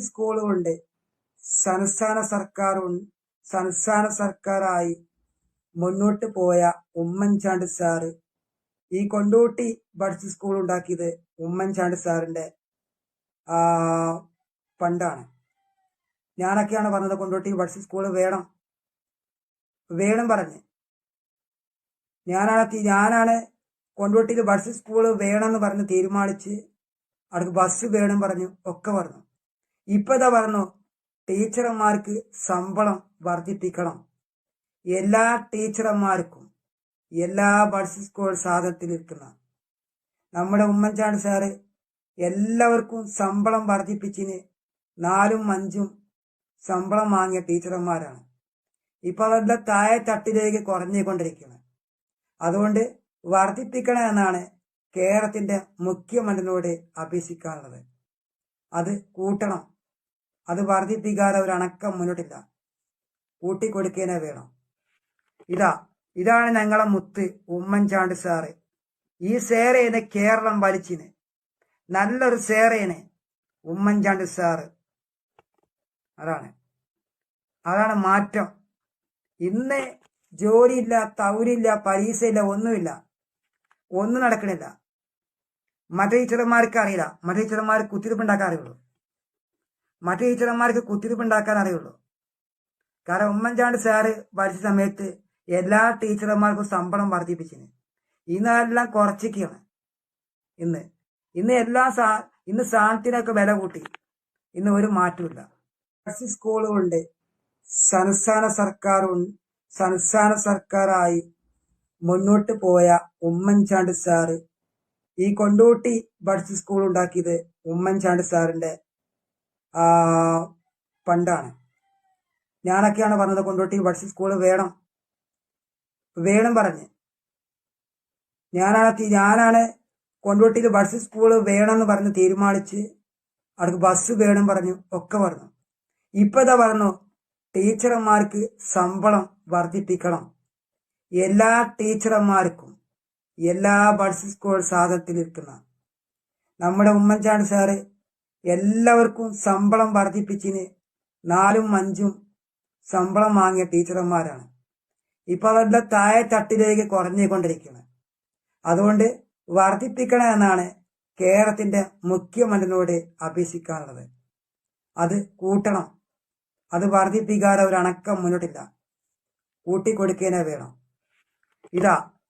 സ്കൂളുകളുണ്ട്. സംസ്ഥാന സർക്കാരായി മുന്നോട്ട് പോയ ഉമ്മൻചാണ്ടി സാറ് ഈ കൊണ്ടോട്ടി ബഡ്സ് സ്കൂൾ ഉണ്ടാക്കിയത് ഉമ്മൻചാണ്ടി സാറിന്റെ ഫണ്ടാണ്. ഞാനൊക്കെയാണ് പറഞ്ഞത് കൊണ്ടോട്ടി ബഡ്സ് സ്കൂൾ വേണം പറഞ്ഞ്. ഞാനാണ് കൊണ്ടോട്ടിയിൽ ബഡ്സ് സ്കൂൾ വേണമെന്ന് പറഞ്ഞ് തീരുമാനിച്ച് അവർക്ക് ബസ് വേണം പറഞ്ഞു ഒക്കെ പറഞ്ഞു. ഇപ്പതാ പറഞ്ഞു ടീച്ചർമാർക്ക് ശമ്പളം വർദ്ധിപ്പിക്കണം. എല്ലാ ടീച്ചർമാർക്കും എല്ലാ ബഡ്സ് സ്കൂൾ സാധനത്തിലിരിക്കുന്ന നമ്മുടെ ഉമ്മൻചാണ്ടി സാറ് എല്ലാവർക്കും ശമ്പളം വർദ്ധിപ്പിച്ചിന് 4ഉം 5ഉം ശമ്പളം വാങ്ങിയ ടീച്ചർമാരാണ്. ഇപ്പൊ അവരുടെ താഴെ തട്ടിലേക്ക് കുറഞ്ഞുകൊണ്ടിരിക്കുന്നത്. അതുകൊണ്ട് വർദ്ധിപ്പിക്കണമെന്നാണ് കേരളത്തിന്റെ മുഖ്യമന്ത്രിയോട് അപേക്ഷിക്കാനുള്ളത്. അത് കൂട്ടണം. അത് വർദ്ധിപ്പിക്കാതെ ഒരു അണക്കം മുന്നോട്ടില്ല. കൂട്ടിക്കൊടുക്കേനെ വേണം. ഇതാണ് ഞങ്ങളെ മുത്ത് ഉമ്മൻചാണ്ടി സാറ്. ഈ സേരേനെ കേരളം വലിച്ചിന്. നല്ലൊരു സേരേനെ ഉമ്മൻചാണ്ടി സാറ്. അതാണ് മാറ്റം. ഇന്ന് ജോലിയില്ല, തൗരില്ല, പരീക്ഷയില്ല, ഒന്നുമില്ല. ഒന്നും നടക്കണില്ല. മറ്റേ ടീച്ചർമാർക്ക് അറിയില്ല. മറ്റേ ടീച്ചർമാർക്ക് കുത്തിരിപ്പുണ്ടാക്കാൻ അറിയുള്ളൂ. കാരണം ഉമ്മൻചാണ്ടി സാറ് ഭരിച്ച സമയത്ത് എല്ലാ ടീച്ചർമാർക്കും ശമ്പളം വർദ്ധിപ്പിച്ചിന്. ഇന്നെല്ലാം കുറച്ചിരിക്കുകയാണ്. ഇന്ന് സാധനത്തിനൊക്കെ വില കൂട്ടി. ഇന്ന് ഒരു മാറ്റമില്ല. സ്കൂളുകളുണ്ട്. സംസ്ഥാന സർക്കാരായി മുന്നോട്ട് പോയ ഉമ്മൻചാണ്ടി സാറ് ഈ കൊണ്ടോട്ടി ബഡ്സ് സ്കൂൾ ഉണ്ടാക്കിയത് ഉമ്മൻചാണ്ടി സാറിന്റെ ഫണ്ടാണ്. ഞാനൊക്കെയാണ് പറഞ്ഞത് കൊണ്ടോട്ടി ബഡ്സ് സ്കൂൾ വേണം പറഞ്ഞ്. ഞാനാണ് കൊണ്ടോട്ടിയിൽ ബഡ്സ് സ്കൂൾ വേണമെന്ന് പറഞ്ഞ് തീരുമാനിച്ച് അവർക്ക് ബസ് വേണം പറഞ്ഞു ഒക്കെ പറഞ്ഞു. ഇപ്പതാ പറഞ്ഞു ടീച്ചർമാർക്ക് ശമ്പളം വർദ്ധിപ്പിക്കണം. എല്ലാ ടീച്ചർമാർക്കും എല്ലാ ബഡ്സ് സ്കൂൾ സാധനത്തിലിരിക്കുന്ന നമ്മുടെ ഉമ്മൻചാണ്ടി സാറ് എല്ലാവർക്കും ശമ്പളം വർദ്ധിപ്പിച്ചിന് 4ഉം 5ഉം ശമ്പളം വാങ്ങിയ ടീച്ചർമാരാണ്. ഇപ്പൊ അവരുടെ താഴെ തട്ടിലേക്ക് കുറഞ്ഞുകൊണ്ടിരിക്കുന്നത്. അതുകൊണ്ട് വർദ്ധിപ്പിക്കണമെന്നാണ് കേരളത്തിന്റെ മുഖ്യമന്ത്രിയോട് അപേക്ഷിക്കാനുള്ളത്. അത് കൂട്ടണം. അത് വർദ്ധിപ്പിക്കാതെ ഒരു അണക്കം മുന്നോട്ടില്ല. കൂട്ടിക്കൊടുക്കേനെ വേണം.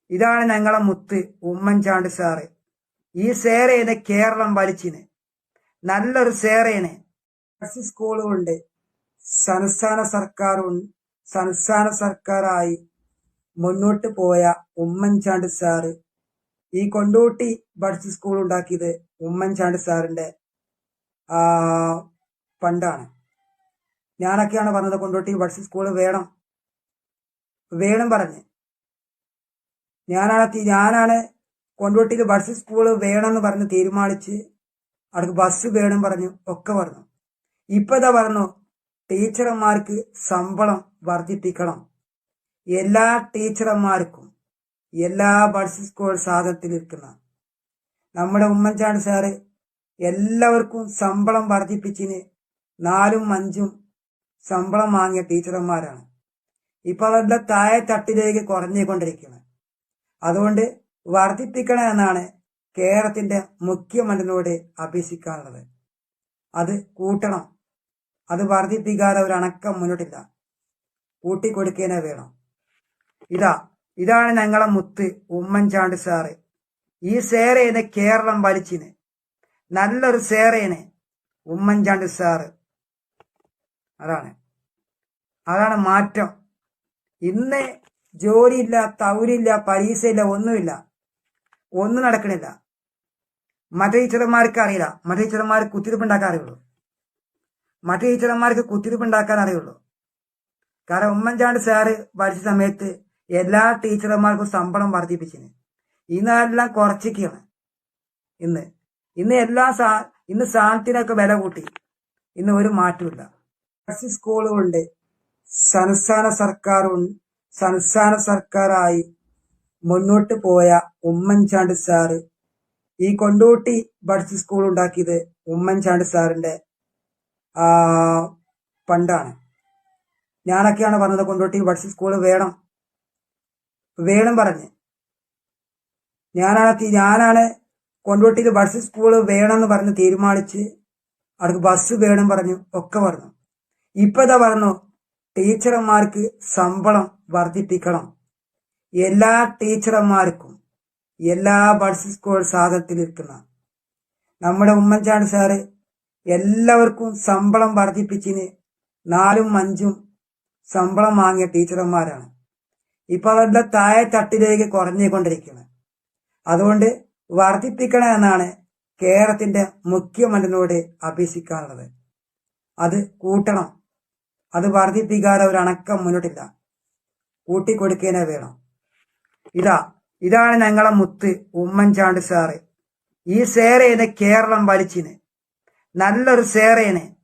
ഇതാണ് ഞങ്ങളെ മുത്ത് ഉമ്മൻചാണ്ടി സാറ്. ഈ സേരേനെ കേരളം വലിച്ചിന്. നല്ലൊരു സേരേനെ. സ്കൂളുകളുണ്ട്. സംസ്ഥാന സർക്കാരായി മുന്നോട്ട് പോയ ഉമ്മൻചാണ്ടി സാറ് ഈ കൊണ്ടോട്ടി ബഡ്സ് സ്കൂൾ ഉണ്ടാക്കിയത് ഉമ്മൻചാണ്ടി സാറിന്റെ ഫണ്ടാണ്. ഞാനൊക്കെയാണ് പറഞ്ഞത് കൊണ്ടോട്ടി ബഡ്സ് സ്കൂൾ വേണം പറഞ്ഞ്. ഞാനാണ് കൊണ്ടോട്ടിയിൽ ബഡ്സ് സ്കൂൾ വേണമെന്ന് പറഞ്ഞ് തീരുമാനിച്ച് അവർക്ക് ബസ് വേണം പറഞ്ഞു ഒക്കെ പറഞ്ഞു. ഇപ്പതാ പറഞ്ഞു ടീച്ചർമാർക്ക് ശമ്പളം വർദ്ധിപ്പിക്കണം. എല്ലാ ടീച്ചർമാർക്കും എല്ലാ ബഡ്സ് സ്കൂൾ സാധനത്തിലിരിക്കുന്ന നമ്മുടെ ഉമ്മൻചാണ്ടി സാറ് എല്ലാവർക്കും ശമ്പളം വർദ്ധിപ്പിച്ചിന് 4ഉം 5ഉം ശമ്പളം വാങ്ങിയ ടീച്ചർമാരാണ്. ഇപ്പൊ അവരുടെ താഴെ തട്ടിലേക്ക് കുറഞ്ഞുകൊണ്ടിരിക്കുന്നത്. അതുകൊണ്ട് വർദ്ധിപ്പിക്കണമെന്നാണ് കേരളത്തിന്റെ മുഖ്യമന്ത്രിയോട് അപേക്ഷിക്കാനുള്ളത്. അത് കൂട്ടണം. അത് വർദ്ധിപ്പിക്കാതെ ഒരു അണക്കം മുന്നോട്ടില്ല. കൂട്ടിക്കൊടുക്കേനെ വേണം. ഇതാണ് ഞങ്ങളെ മുത്ത് ഉമ്മൻചാണ്ടി സാറ്. ഈ സേരേനെ കേരളം വലിച്ചിന്. നല്ലൊരു സേരേനെ ഉമ്മൻചാണ്ടി സാറ്. അതാണ് മാറ്റം. ഇന്ന് ജോലിയില്ല, തൗരില്ല, പരീക്ഷയില്ല, ഒന്നുമില്ല. ഒന്നും നടക്കണില്ല. മറ്റേ ടീച്ചർമാർക്ക് അറിയില്ല. മറ്റേ ടീച്ചർമാർക്ക് കുത്തിരിപ്പുണ്ടാക്കാൻ അറിയുള്ളൂ. കാരണം ഉമ്മൻചാണ്ടി സാറ് ഭരിച്ച സമയത്ത് എല്ലാ ടീച്ചർമാർക്കും ശമ്പളം വർദ്ധിപ്പിച്ചിന്. ഇന്നെല്ലാം കുറച്ചിരിക്കുകയാണ്. ഇന്ന് സാധനത്തിനൊക്കെ വില കൂട്ടി. ഇന്ന് ഒരു മാറ്റമില്ല. സ്കൂളുകളുണ്ട്. സംസ്ഥാന സർക്കാരായി മുന്നോട്ട് പോയ ഉമ്മൻചാണ്ടി സാറ് ഈ കൊണ്ടോട്ടി ബഡ്സ് സ്കൂൾ ഉണ്ടാക്കിയത് ഉമ്മൻചാണ്ടി സാറിന്റെ പണ്ടാണ്. ഞാനൊക്കെയാണ് പറഞ്ഞത് കൊണ്ടോട്ടി ബഡ്സ് സ്കൂൾ വേണം വേണം പറഞ്ഞ്. ഞാനാണ് കൊണ്ടോട്ടിയിൽ ബഡ്സ് സ്കൂൾ വേണമെന്ന് പറഞ്ഞ് തീരുമാനിച്ച് അവർക്ക് ബസ് വേണം പറഞ്ഞു ഒക്കെ പറഞ്ഞു. ഇതാ പറഞ്ഞു ടീച്ചർമാർക്ക് ശമ്പളം വർദ്ധിപ്പിക്കണം. എല്ലാ ടീച്ചർമാർക്കും എല്ലാ ബഡ്സ് സ്കൂൾ സാധനത്തിലിരിക്കുന്ന നമ്മുടെ ഉമ്മൻചാണ്ടി സാറ് എല്ലാവർക്കും ശമ്പളം വർദ്ധിപ്പിച്ചിന് 4ഉം 5ഉം ശമ്പളം വാങ്ങിയ ടീച്ചർമാരാണ്. അവരുടെ താഴെ തട്ടിലേക്ക് കുറഞ്ഞുകൊണ്ടിരിക്കുന്നത്. അതുകൊണ്ട് വർദ്ധിപ്പിക്കണം എന്നാണ് കേരളത്തിന്റെ മുഖ്യമന്ത്രിയോട് അപേക്ഷിക്കാനുള്ളത്. അത് കൂട്ടണം. അത് വർദ്ധിപ്പിക്കാതെ ഒരു അണക്കം മുന്നോട്ടില്ല. കൂട്ടിക്കൊടുക്കേനെ വേണം. ഇതാണ് ഞങ്ങളെ മുത്ത് ഉമ്മൻചാണ്ടി സാറ്. ഈ സേറേനെ കേരളം വലിച്ചിന്. നല്ലൊരു സേറേനെ